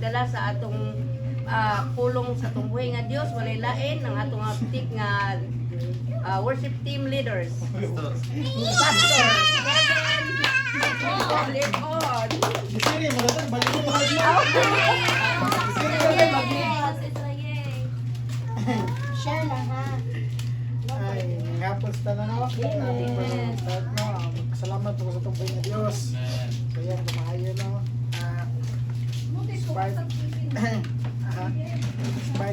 dala sa atong pulong sa atong buhay nga Dios walay lain ng atong aptik nga worship team leaders. Pastor Kevin Leon. Siri, magandang balik mo lagi. Siri, Share lang ha. ay, ngapos ta na no. Salamat po sa tumpay ng Diyos. Kaya kumaayo no. Despite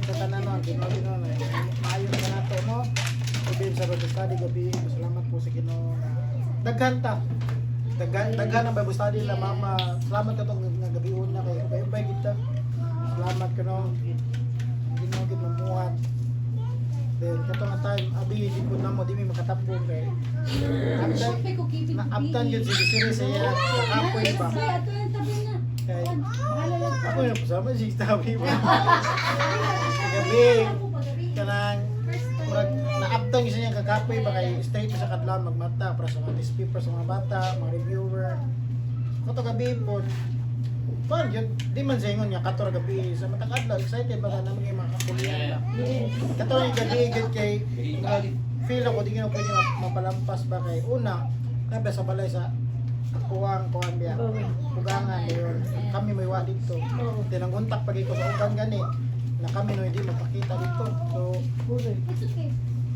sa tanan no, Ginoo no. Maayo na nato no. Ibig sa Bible study gabi, salamat po sa Ginoo. Daghan ta. Daghan ang Bible study la mama. Salamat ka tong nga gabi una kay ubay kita. Salamat ka no. Ginoo gid mamuhat. Then katong time abi di po na mo di mi makatapong kay. Aptan yun si Siri saya kapoy ba. Kay ako yung pasama si Tabi ba. Gabi kanang murag naaptan yun siya kakapoy ba kay straight sa kadlaw magmata para sa mga newspaper sa mga bata, mga reviewer. Kato gabi po Pan, yun, di man sa ingon niya, kato gabi sa matang adlaw, excited ba na mga kapulian na. Kato yung gabi, good kay, feel ako, di nga pwede mapalampas ba kay una, nabi sa balay sa kuwang biya, pugangan, yun, kami may wa dito. Tinanguntak pag ko sa ugan gani, na kami no hindi mapakita dito. So,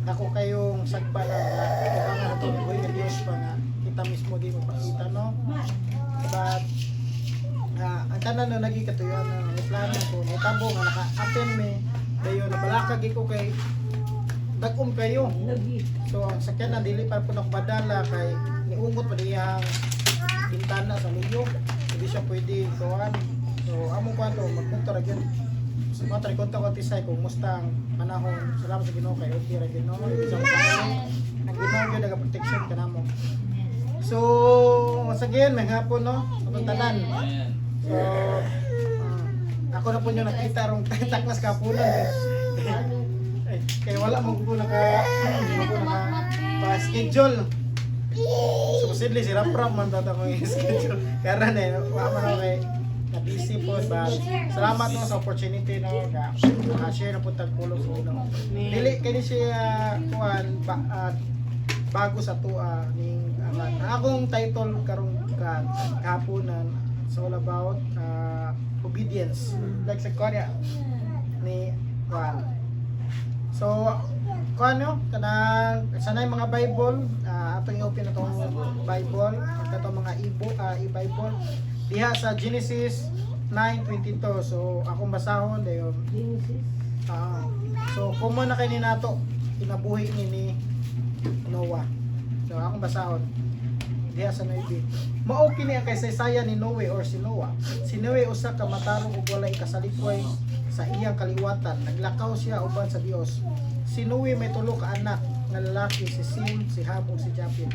ako kayong sagpa na, pugangan na ito, buhay na Diyos pa nga, kita mismo di mapakita, no? But, ang tanan na nagikatuyan na may plano ko, may tabo nga naka-attend me, dayo nabalakag ko kay dagom kayo. So ang sakyan na dili pa po nakabadala kay niungot pa diyang bintana sa liyo. Hindi siya pwede kuhan. So among kwanto magpunta ra gyud. So matry konta ko tisay kung musta ang panahon. Salamat sa Ginoo kay okay ra Ginoo. Sa panahon ang Ginoo gyud nagaproteksyon kanamo. So once again may hapon no, atong tanan. So, ako na po nyo nakita rong taklas kapunan kaya wala mo ko pa-schedule. Supposedly si Rapram man tata ko yung schedule. Kaya na wala man ako na-busy po. But salamat no sa opportunity no share na po tagpulong sa ulo. Dili kayo siya bago sa tuwa ning akong title karong kapunan. It's all about obedience. Like sa Korea ni Juan. So, kano kanang sanay mga Bible, atong i-open na tong Bible, atong mga e-Bible diha sa Genesis 9:22. So, akong basahon dayon. So, common na kay ni nato kinabuhi ni Noah. So, akong basahon diha sa 9. Mao kini ang kaysaysayan ni Noe or si Noah. Si Noe usa ka matarong ug walay kasalikway sa iyang kaliwatan. Naglakaw siya uban sa Dios. Si Noe may tulo ka anak nga lalaki, si Sem, si Ham ug si Japhet.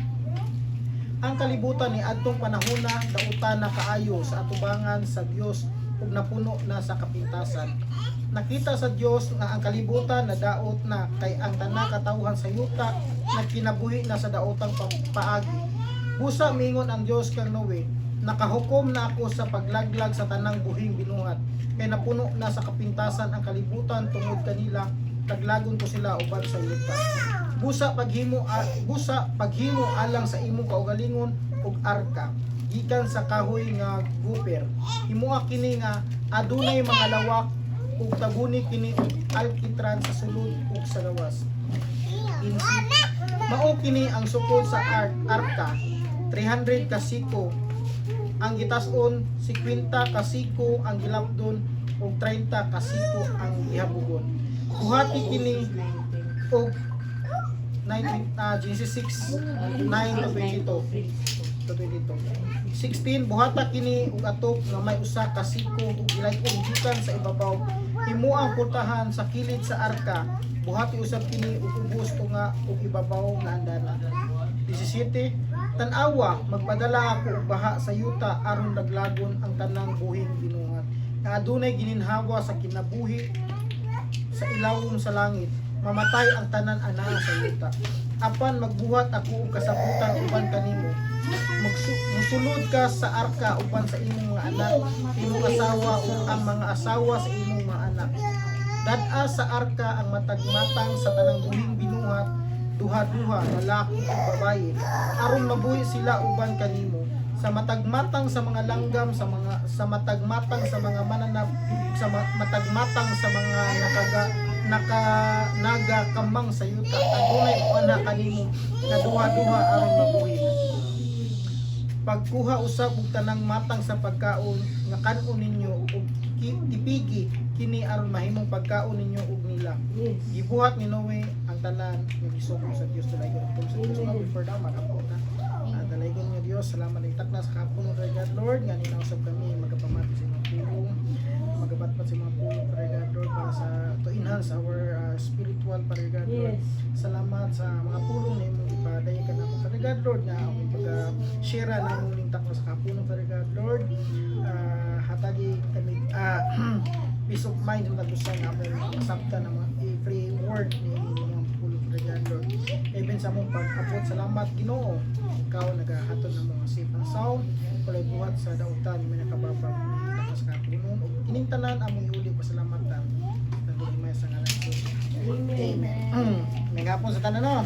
Ang kalibutan ni adtong panahona dautan na kaayo sa atubangan sa Dios ug napuno na sa kapintasan. Nakita sa Dios nga ang kalibutan na daot na kay ang tanang katawhan sa yuta nagkinabuhi na sa daotang paagi. Busa mingon ang Dios kang Noe, nakahukom na ako sa paglaglag sa tanang buhing binuhat, kay napuno na sa kapintasan ang kalibutan tungod kanila, taglagon ko sila uban sa yuta. Busa paghimo alang sa imong kaugalingon ug arka, gikan sa kahoy nga guper. Himuha kini nga adunay mga lawak ug tabuni kini og alkitran sa sulod ug sa gawas. Mao kini ang sukod sa arka. 300 ka siko ang gitas-on, 50 ka siko ang gilapdon ug 30 ka siko ang gihabugon. Buhati kini og Genesis 6:9 to 22. 16 buhata kini ug atok nga may usa ka siko ug ilay-on gikan sa ibabaw. Himuang putahan sa kilid sa arka. Buhati usab kini ug ubos nga ug ibabaw nga andana. 17 Tan-awa magpadala ako og baha sa yuta aron laglagon ang tanang buhing binuhat. Nga adunay gininhawa sa kinabuhi sa ilawom sa langit. Mamatay ang tanan ana sa yuta. apan magbuhat ako og kasabutan uban kanimo. Musulod ka sa arka uban sa imong mga anak, imong asawa ug ang mga asawa sa imong mga anak. Dad-a sa arka ang matagmatang sa tanang buhing binuhat, duha-duha, lalaki ug babaye, aron mabuhi sila uban kanimo. Sa matagmatang sa mga langgam, sa matagmatang sa mga mananap, matagmatang sa mga naga kamang sa yuta, adunay o anak kanimo na duha-duha aron mabuhi. Pagkuha usab og tanang matang sa pagkaon nga kanon ninyo ug tipigi kini aron mahimong pagkaon ninyo ug nila. Gibuhat ni Noe ang tanan nga gisugod sa Dios dalagon sa Dios nga before daw makapota. Dalagon nga Dios, salamat itak na sa kapon ng God Lord nga ninausab kami magapamati sa mga pulong, magabatpat sa mga pulong para God Lord para sa to enhance our spiritual para God Lord. Salamat sa mga pulong na imong ipadayon ka nako para God Lord nga akong pag-share na imong lintak na sa kapon ng para God Lord. Hatagi kami peace of mind na gusto nga among masabtan ng every word ni imong pulong para God Lord. Even sa mong pag-abot, salamat Ginoo. Ikaw nagahatod ng mga sipang sound, kulay buhat sa dautan may nakababag takas ka punon ug kining tanan among iuli pasalamatan nagduli may sa ngalan ko. Amen. Nagapon sa tanan no.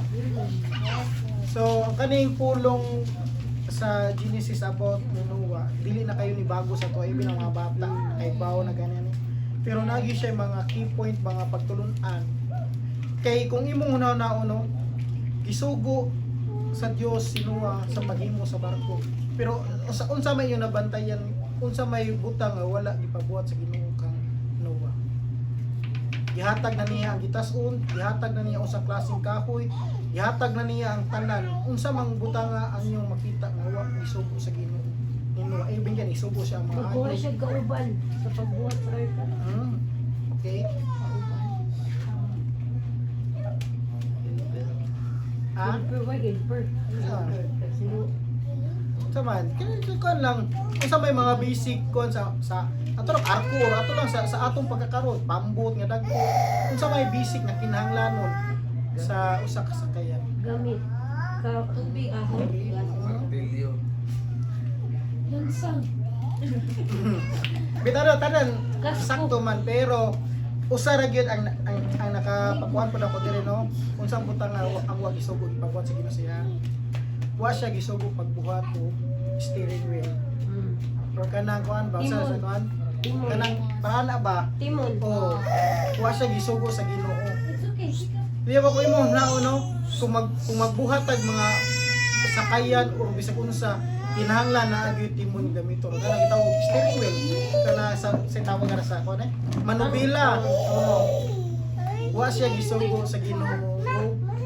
So ang kaning pulong sa Genesis about Noah, dili na kayo ni bago sa to even ang mga bata kay bawo na ganyan. Pero nagi siya mga key point mga pagtulunan. Kay kung imong hunaw-hunaw no, gisugo sa Dios si Noah sa paghimo sa barko. Pero unsa may yung nabantayan, unsa may butang nga wala gipabuhat sa Ginoo kang Noah. Gihatag na niya ang gitas-on, gihatag na niya usa klaseng kahoy, gihatag na niya ang tanan. Unsa mang butang nga ang inyong makita nga wa gisugo sa Ginoo. Ni Noah even gan isugo siya ang mga Magbuhay siya kauban sa pagbuhat sa arka. Okay. Ah? Saman, kaya lang unsa may mga basic kon sa ato lang arko or ato lang sa atong pagkakaroon, pambot nga dagko. Unsa may basic na kinahanglanon sa usa ka sakayan. Gamit. Tubig, ahon. Lansang. Bitaro tanan sakto man pero usa ra gyud ang nakapakuan pud ako diri no. Unsang butang nga ang wa gisugo ipabuhat sa Ginoo siya. Wa siya gisugo pagbuhat o steering wheel. Or kanang kuan ba sa kuan? Kanang paana ba? Timon. Oh. Wa siya gisugo sa Ginoo. Di ba ko imo na no? Kung magbuhat tag mga sakayan o bisag unsa kinahanglan na gyud timon gamito. Kana gitawag steering wheel. Kana sa tawag nga sa kuan manubila. Oh. Wa siya gisugo sa Ginoo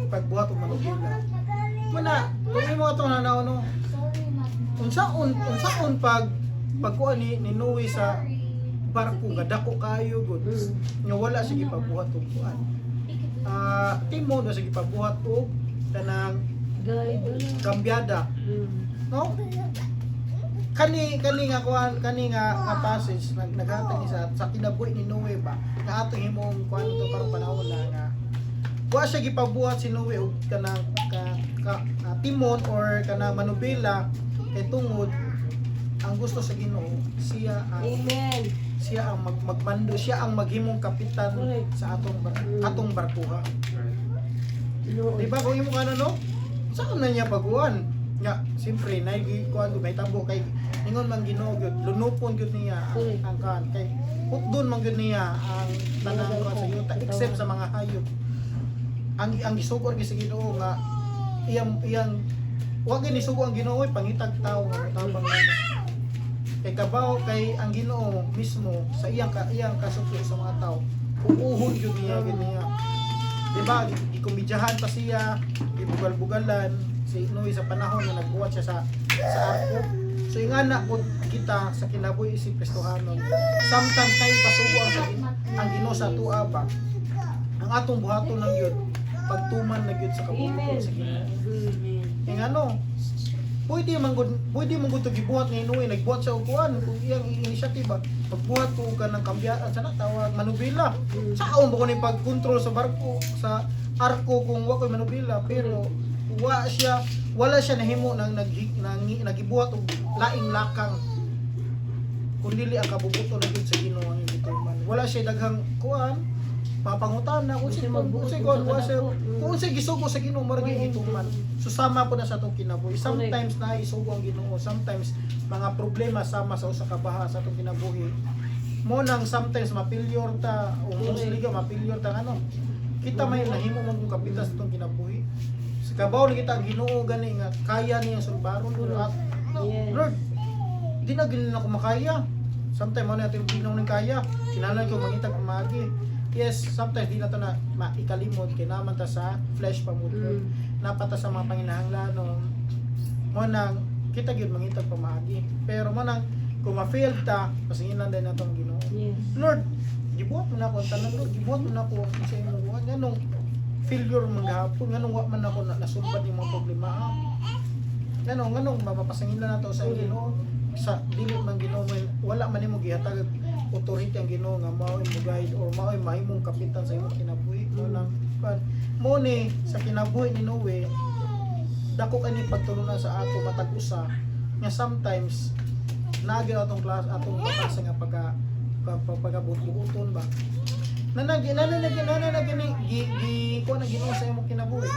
pagbuhat og manubila. Muna, kung imo ato nanaw no. Unsaon pagkuan ni Noe sa barko nga dako kayo gud. Nga wala siya gipagbuhat og kuan. Timon na siya gipagbuhat og kanang kambyada. No? Kani nga kuan, kani nga passage naghatag ni sa kinabuhi ni Noe ba nga atong himong kuan to karong panahon na nga wa siya gipabuhat si Noe og kanang timon or kanang manubela kay tungod ang gusto sa Ginoo siya ang Amen. siya ang magmando, siya ang maghimong kapitan sa atong barkuha. Di ba kung imo ano no? Saan na niya paguan? Nga, siyempre, naikuan ko, may tabo kay ningon man Ginoo gyud, lunupon gyud niya ang kan kay doon man gyud niya ang tanang kuan sa yuta except sa mga hayop. Ang gisugod gyud sa Ginoo nga iyang wa gyud isugo ang Ginoo pangitag tawo nga tabang kay kabaw kay ang Ginoo mismo sa iyang kasukli sa mga tawo uuhon gyud niya diba gikumidyahan pa siya gibugal-bugalan si Noe sa panahon na nagbuhat siya sa arko. So ingana pud kita sa kinabuhi si Kristohanon samtang kay pasugo ang Ginoo sa tuwa ba ang atong buhaton lang yun pagtuman na gyud sa kabubuton sa Ginoo. Kaya ano pwede man gud to gibuhat ni Noe nagbuhat siya og kuan kung iyang inisyatiba pagbuhat ko ka ng kambyaan sana tawag manubila saon ba ko ni pagkontrol sa barko sa arko kung wa ko'y manubila, pero wala siya nahimo nang nagibuhat og laing lakang kundi ang kabubuto na gyud sa Ginoo ang gituman. Wala siya daghang kuan mapangutana kung si kung si gisugo sa Ginoo mara gyud gituman. So sama po na sa atong kinabuhi. Sometimes na isugo ang Ginoo, sometimes mga problema sama sa usa ka baha sa atong kinabuhi. Mo nang sometimes mapilyor ta o liga mapilyor ta ano. Kita may nahimo man kung kapitan sa itong kinabuhi. Sa kabaw na kita ang Ginoo gani nga kaya niya sulbaron. Lord, di na gini na ko makaya. Sometimes mo na ito yung Ginoo ng kaya. Kinalan ko mangitag pamagi. Yes, sometimes di na ito na ikalimod. Kinaman ta sa flesh pamudlo. Napata sa mga panginahanglanon. Mo nang kita yun mangitag pamagi. Pero mo nang kung ma-fail ta, pasinginan din na itong Ginoo. Yes. Lord, gibuhat mo na ako ang tanan, Lord, gibuhat mo na ako sa imong buhat. Nganong failure man gahapon, nganong wa man ako nasumbat yung mga problema. Nganong mapapasanginan na to sa Ginoo. Sa dili man Ginoo, wala man nimo gihatag authority ang Ginoo nga mao imong guide or mao mahimong kapitan sa imong kinabuhi. Mo ni sa kinabuhi ni Noe, dako kani pagtulunan sa ato matag usa nga sometimes naagil atong class atong klase nga pagkabuton ba nanagi ko na Ginoo sa imong kinabuhi.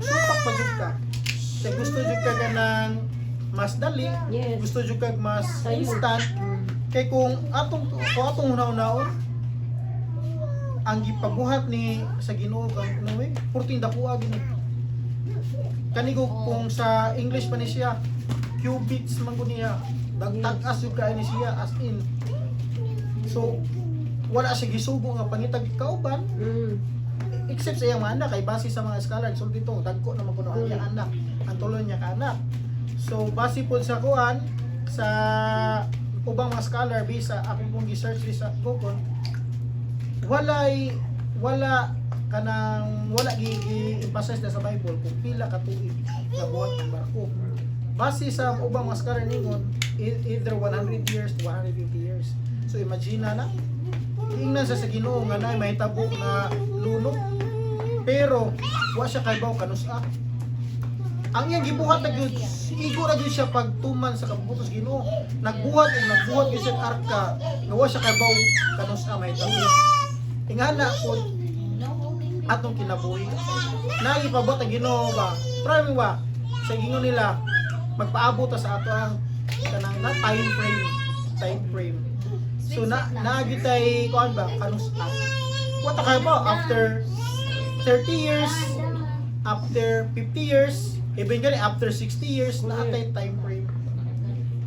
Supak pa jud ka. Kay gusto jud ka ganang mas dali, Yes. gusto jud ka mas Sayo. instant. Kay kung atong una-unaon ang gipabuhat ni sa Ginoo kang Noe, purting dakuha gini. Kani ko kung sa English pa ni siya, cubits man ko niya, dagtag-as yung kain ni siya as in. So, wala siya gisugo nga pangitag kauban, except sa iyang mga anak, kay base sa mga scholar, so dito, dagko naman ko na ang iyang anak, ang tuloy niya ka anak. So, base po sa kuan, sa ubang mga scholar, bisa ako pong gi-search sa Google, wala gi-emphasize na sa Bible kung pila ka tuig nga buhat ng barko. Base sa ubang mga scholar ningon, either 100 years to 150 years. So imagine na, ingnan sa Ginoo nga naay mahitabo nga lunok, pero wa siya kaybaw kanusa. Ang iyang gibuhat na gyud, igo na gyud siya pagtuman sa kabubutos Ginoo. Nagbuhat gyud siya arka, nga wa siya kaybaw kanusa mahitabo. Ingana po atong kinabuhi. Nagipabot ang Ginoo ba? Prime ba? Sa gingon nila magpaabot ta sa ato ang kanang na time frame. So nagitay kuan ba kanusta? What ka ba after 30 years, after 50 years, even gani after 60 years na atay time frame.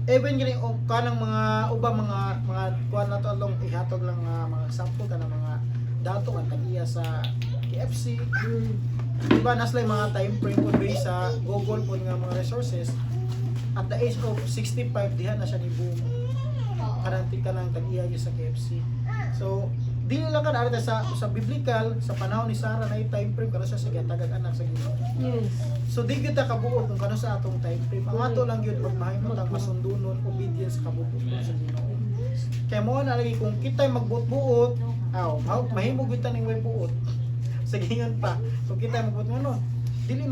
Even gani o kanang mga ubang mga kuan na to along ihatog lang mga sample kanang mga dato kan tagiya sa KFC. Diba naslay mga time frame po based sa Google po nga mga resources. At the age of 65 diha na siya ni boom. Karanti ka lang tagiya sa KFC. So dili lang kan arita sa biblical sa panahon ni Sarah na time frame kano siya sa tagag anak sa Ginoo. Yes. So di gyud ta kabuo kung kano sa atong time frame. Ang ato lang gyud magmahimot ang masundunon obedience sa kabubuton sa Ginoo. Kaya mo na lagi kung kitay magbuot-buot, mahimo gyud ta ning way buot. Sa gingon pa, kung kitay magbuot ano, dili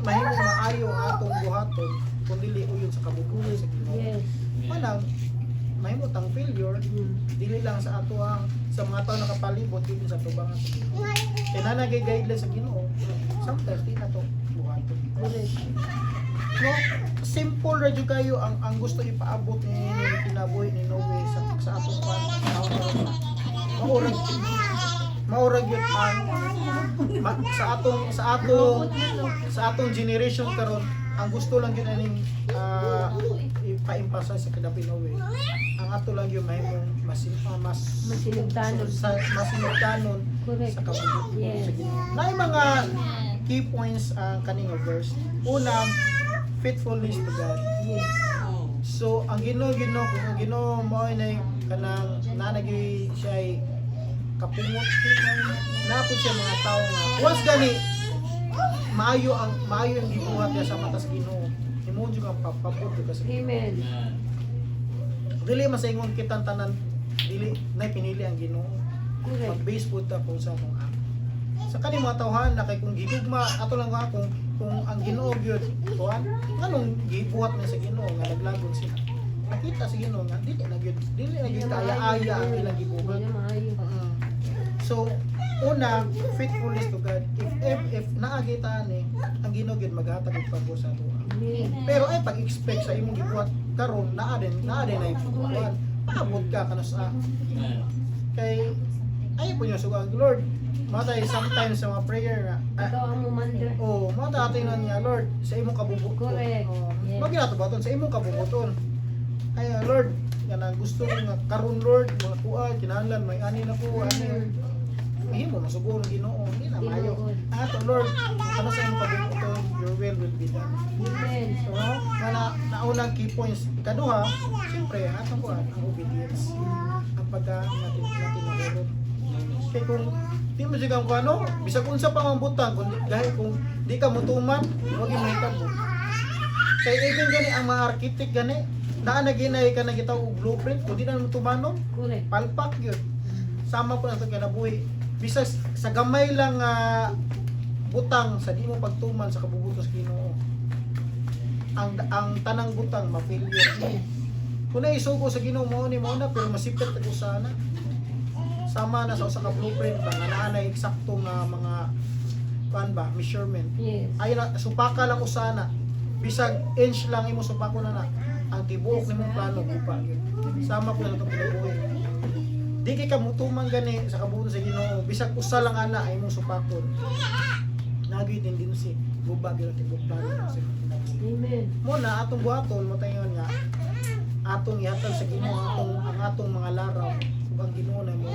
mahimo maayo ang atong buhaton kung dili uyon sa kabubuton sa Ginoo. Yes. Manang mahimo tang failure dili lang sa ato ang sa mga tao nakapalibot dili sa tubangan sa Ginoo. Kaya na nagay-guide sa Ginoo, sometimes di na to buhaton. Correct. No, simple ra jud kayo ang gusto ipaabot ni kinabuhi ni Noe sa atong maurag yun ang sa atong generation karon ang gusto lang yun aning ipa-emphasize sa kinabuhi Noe. Ang ato lang yun mahimong Masinugtanon. masinugtanon Correct. sa kabubuton Yes. sa Ginoo. Naay mga key points ang kaning verse. Una, faithfulness to God. Yes. So ang Ginoo kung ang Ginoo mao na kanang nanagi siya kapungot napod siya mga tao nga once gani maayo ang gibuhat niya sa mata sa Ginoo. Himo jud ang papabuto kasi Amen. dili masaingon kitang tanan dili na pinili ang Ginoo. Correct. Mag-base pud ta po sa atong act. sa kaning mga tawhan na kay kung gigugma ato lang nga kung ang Ginoo gyud tuan nganong gibuhat na sa Ginoo nga naglagon sila nakita sa Ginoo nga dili na gyud kaya-aya ang ilang gibuhat. So una faithfulness to God if naagita ni ang Ginoo gyud maghatag og pagbo sa ato. Pero ay pag-expect sa imong gibuhat karon naa din ay pagbuhat paabot ka kanus kay ay po niyo suga Lord matay sometimes sa mga prayer nga Ikaw ang mumanda. mata tingnan niya Lord sa imong kabubuton. Correct. Yes. Maginato baton sa imong kabubuton. Ay Lord, kana gusto ko nga karon Lord, mga kuan kinahanglan may ani na ko ani. Mahimo masugo ng Ginoo, hindi na mayo. Ato Lord, ano sa imong kabubuton, your will be done. Amen. So, naunang key points. Ikaduha, siyempre, atong kuan ang obedience. Ang pagka natin nahurot. Kaya kung di mo siya kung ano, bisag unsa pa ang butang, kung di ka mutuman, huwag yung mahitabo. Kaya even gani ang mga architect gani, naanaginay ka na kita og blueprint, kung di na mutumanon, Correct. palpak yun. Sama po na ito kinabuhi. Bisag sa gamay lang butang sa di mo pagtuman sa kabubutos Ginoo. Ang tanang butang ma-failure. Kung na isugo sa Ginoo mo ni mo na pero masipit ko sana. Sama na sa usa ka blueprint ba nga naa na eksakto nga mga kuan ba measurement. Yes. Ay na supaka lang usana. Bisag inch lang imo supako na ang tibuok nimong plano gupa. Sama ko na itong kinabuhi. Di kay kamutuman gani sa kabubuton sa Ginoo. Bisag usa lang ana ay imong supakon. Nagay din si guba gyud tibok plano sa kinabuhi. Amen. Mo na atong buhaton mo tayon nga atong ihatag sa Ginoo ang atong mga laraw ug ang Ginoo na mo.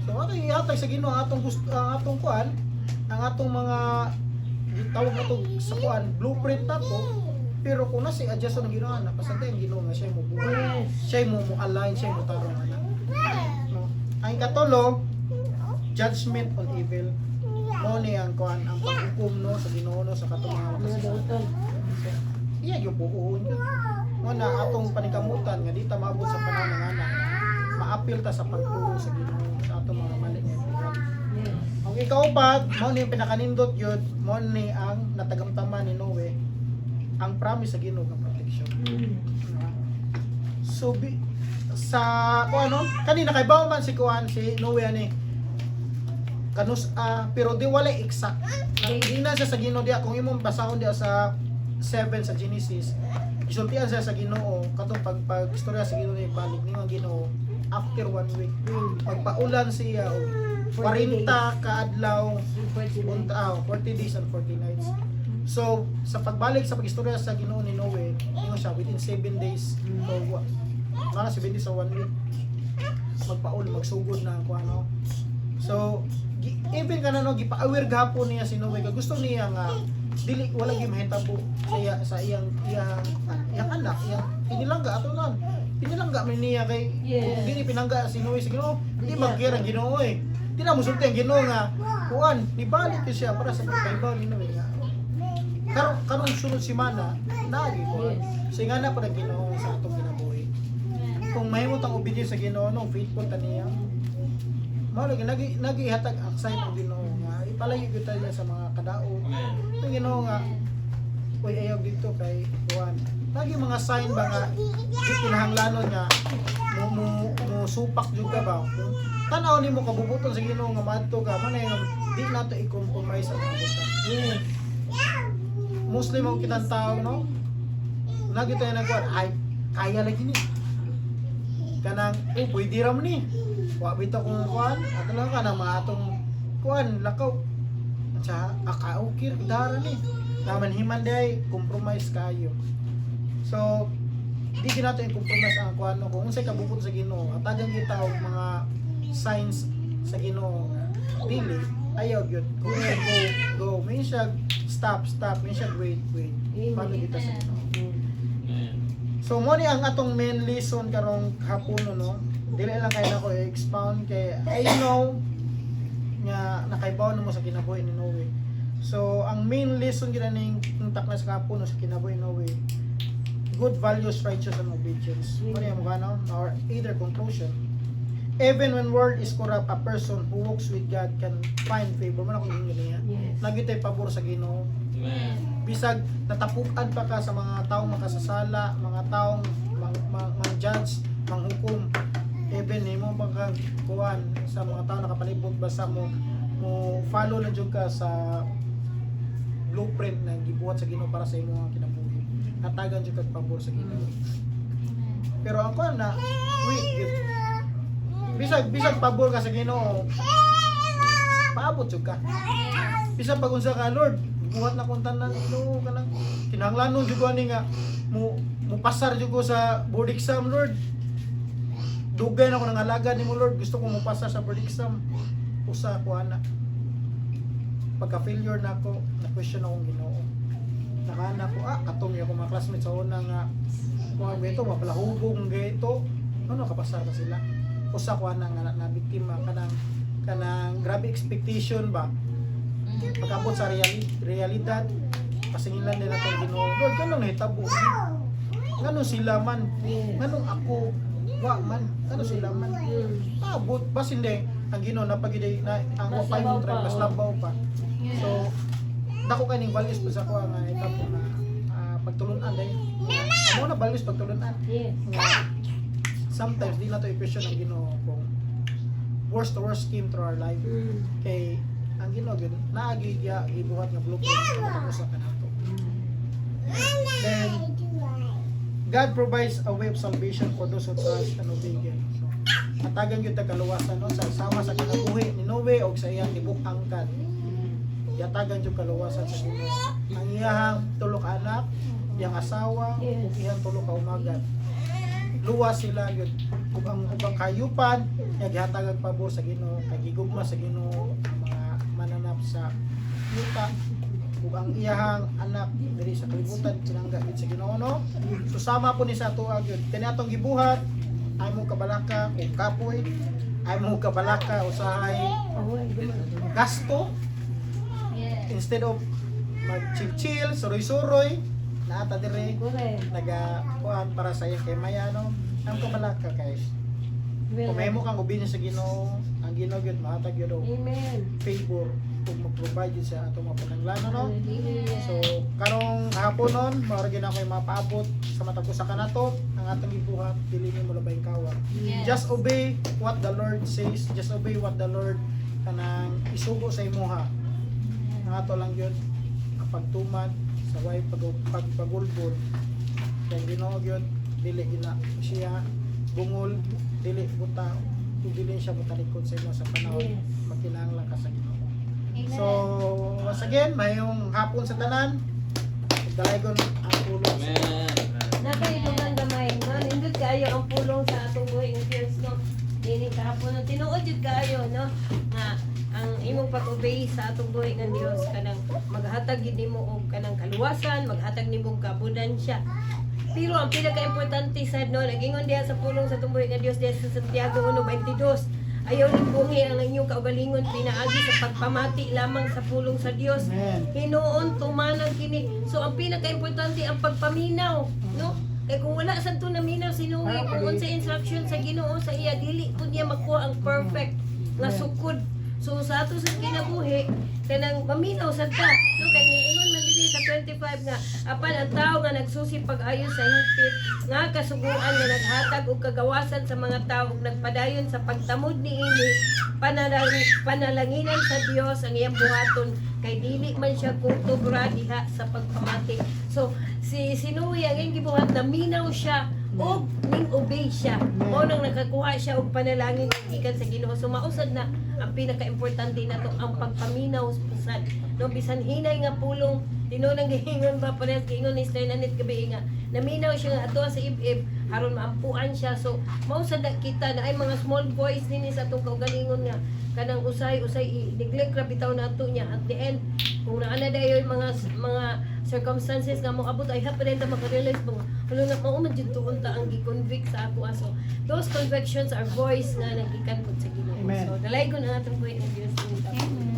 So atong ihatag sa Ginoo atong gusto atong kuan ang atong mga gitawag nato sa kuan blueprint nato pero kung nasi adjust ng Ginoo na pasagday ang Ginoo nga siya mo buhat. Yes. Siya mo align siya mo tarong ana. No. Ang ikatulo judgment on evil. Mo ni ang kuan ang paghukom no sa Ginoo no sa katong mga Mga dautan. iya yung buuon yun. Nga atong panikamutan nga di ta maabot sa panahon ng anak. Maapil ta sa pagtuo sa Ginoo sa atong mga mali nga ipigan. Yes. Ang ikaupat, mo ni yung pinakanindot yun, mo ni ang natagamtaman ni Noe, ang promise sa Ginoo nga protection. So sa kung ano, kanina kay man si Kuan si Noe ani kanus pero di walay exact. Di na siya sa Ginoo diya kung imong basahon diya sa 7 sa Genesis. Isultian siya sa Ginoo katong pag istorya sa Ginoo ni balik ni nga Ginoo after 1 week. Magpaulan siya og 40 ka adlaw 40 days and 40 nights. So sa pagbalik sa pagistorya sa Ginoo ni Noe, ingon siya within 7 days o mga 7 days sa 1 week magsugod na ang kuano. So even kana no gipa-aware gahapon niya si Noe kay gusto niya nga dili wala gyud mahitabo sa iyang anak pinilangga ato lan pinilangga man niya kay Yes. dili pinangga si Noe si Ginoo di magkira ang Ginoo di na musulti ang Ginoo nga kuan nibalik ko siya para sa pagkaibaw ni Noe nga karong sunod semana naagi ko so nga na para Ginoo sa atong kinabuhi kung mahimot ang obedience sa Ginoo no faithful ta niya mao lagi nagihatag ang sign ang Ginoo nga ipalayo gyud tayo sa mga kadaog ang Ginoo nga uy ayaw dito kay Juan lagi mga sign ba nga di kinahanglanon nga mo supak jud ka ba tan-aw nimo kabubuton sa Ginoo nga madto ka man nga di nato i-compromise ang mga butang. Yes. Muslim ang kitang tao no lagi tayo nagkuan ay kaya lagi ni kanang pwede ram ni wa bitaw kung kuan ato lang ka na mga atong kuan lakaw sa akaukir dara ni naman himan day compromise kayo so di nato i-compromise ang kuan no kung unsay kabukod sa Ginoo atagan kita og mga signs sa Ginoo dili ayaw gyud kung go may siya stop may siya wait paano kita sa Ginoo. So mo ni ang atong main lesson karong hapon no. Dili lang kay nako i-expound kay I know nga nakaibaw mo sa kinabuhi ni Noe. So ang main lesson gid ning takna sa hapon no, sa kinabuhi ni Noe. Good values, righteous and obedience. Mo ni mo no or either conclusion. Even when world is corrupt, a person who walks with God can find favor. Man ako yung niya. Yes. Nagitay pabor sa Ginoo. Bisag natapukan pa ka sa mga taong makasasala, mga taong mga judge, manghukom. Even mo bang kang kuwan sa mga taong nakapalibot basta mo follow na jud ka sa blueprint na gibuhat sa Ginoo para sa imong kinabuhi. Hatagan jud kag pabor sa Ginoo. Pero ang kuwan na bisag pabor ka sa Ginoo, paabot jud ka. Bisag pag unsa ka, Lord, buhat na kung tanan Ginoo kanang kinahanglanon jud ko ani nga mo pasar jud ko sa board exam, Lord. Dugay na ko nang alagad nimo, Lord, gusto ko mo pasar sa board exam. Usa ko ana. Pagka failure na ako, na question akong Ginoo. Nakana ko katong ako mga classmates sa una nga mga gito mapalahubong gito. Ano kapasar ka sila? Usa ko ana nga na biktima kanang grabe expectation ba. Pagkabot sa realidad, pasingilan nila itong Ginoo. Lord, ganun nahitabo. Ganun sila man. Ganun ako. Wa man. Ganun sila man. Paabot. Bas hindi. Ang Ginoo na pagiday na ang Mas wapay labaw mo try. pa, Mas oh. labaw pa. So, dako kaning values pa sa ko nga itabo na pagtulunan dahil. Amo na values pagtulunan. Yes. Nga, sometimes di na to i-question ang Ginoo kung worst to worst came through our life. Kay ang Ginoo gyud naagi gibuhat nga blueprint sa usa ka nato. Then God provides a way of salvation for those who trust and obey Him. So, matagan gyud ta kaluwasan no sa sama sa kinabuhi ni Noe og sa iyang tibok angkan. Yatagan gyud kaluwasan sa Ginoo. Ang iyang tulo ka anak, iyang asawa, ug iyang tulo ka umagat. Luwas sila gyud ug ang ubang kayupan nga gihatag og pabor sa Ginoo, kay gigugma sa Ginoo ang mga mananap sa yuta ug ang iyahang anak diri sa kalibutan sinangga gid sa Ginoo no. So sama po ni sa ato gyud kani atong gibuhat ay mo kabalaka ug kapoy, ay mo kabalaka usahay gasto instead of mag-chill, suroy-suroy na ata dire naga-kuan para sa iyang kay maya no. Ang kabalaka kay kung may mo kang ubinin sa Ginoo, ang Ginoo gyud mahatag gyud og Amen. favor ug mag-provide gyud sa atong mga pananglanon no. Hallelujah. So karong hapon nun, mao gyud ako mapaabot sa matag usa ka nato ang atong gibuhat dili nimo labay kawat. Just obey what the Lord says, just obey what the Lord kanang isugo sa imuha. Ang ato lang gyud ang pagtuman sa way pagpagulbod. Kay Ginoo gyud dili gina siya bungol dili buta ug dili siya mutalikod sa imo sa panahon Yes. magkinahanglan ka sa Ginoo. So once again mayong hapon sa tanan dalagon ang tulong sa Nakailangan gamay, no? Nindot kayo ang pulong sa atong buhay ng Diyos, no? Dili kahapon no tinuod jud kayo, no? Nga ang imong pag-obey sa atong buhay ng Dios kanang maghatag gid nimo og kanang kaluwasan, maghatag nimo og kabudansya. Pero ang pinaka-importante sad no, nagingon diha sa pulong sa atong buhay ng Dios diha sa Santiago 1:22. Ayaw ni bungi ang inyong kaugalingon pinaagi sa pagpamati lamang sa pulong sa Dios. Amen. Hinuon tumanang kini. So ang pinaka-importante ang pagpaminaw, no? Kay kung wala sad to naminaw sinuwi kung unsa instruction sa Ginoo sa iya dili pud niya makuha ang perfect nga sukod. So sa ato sa kinabuhi kanang maminaw sad ta. No kay ingon man dili sa 25 nga apan ang tao nga nagsusi pag-ayo sa hingpit nga kasuguan nga naghatag og kagawasan sa mga tao ug nagpadayon sa pagtamod niini panalanginan sa Dios ang iyang buhaton kay dili man siya kutubra diha sa pagpamati. So si Sinuwi ang iyang gibuhat na minaw siya og ning obey siya. Mao nang nakakuha siya og panalangin gikan sa Ginoo. So mausad na ang pinaka-importante nato ang pagpaminaw sad. No bisan hinay nga pulong tinunang giingon ba parehas giingon ni Stay Nanit gabi nga naminaw siya nga ato sa ib-ib aron maampuan siya. So mausad na kita na ay mga small boys nini sa atong kaugalingon nga kanang usay neglect ra bitaw nato niya at the end kung naana dayon mga circumstances nga mo abot ay hapon na maka-realize mga halo na mao man jud tuon ta ang gi-convict sa ako aso those convictions are voice nga nagikan pud sa Ginoo. Amen. So dalay ko na atong buhay ng Dios. Amen.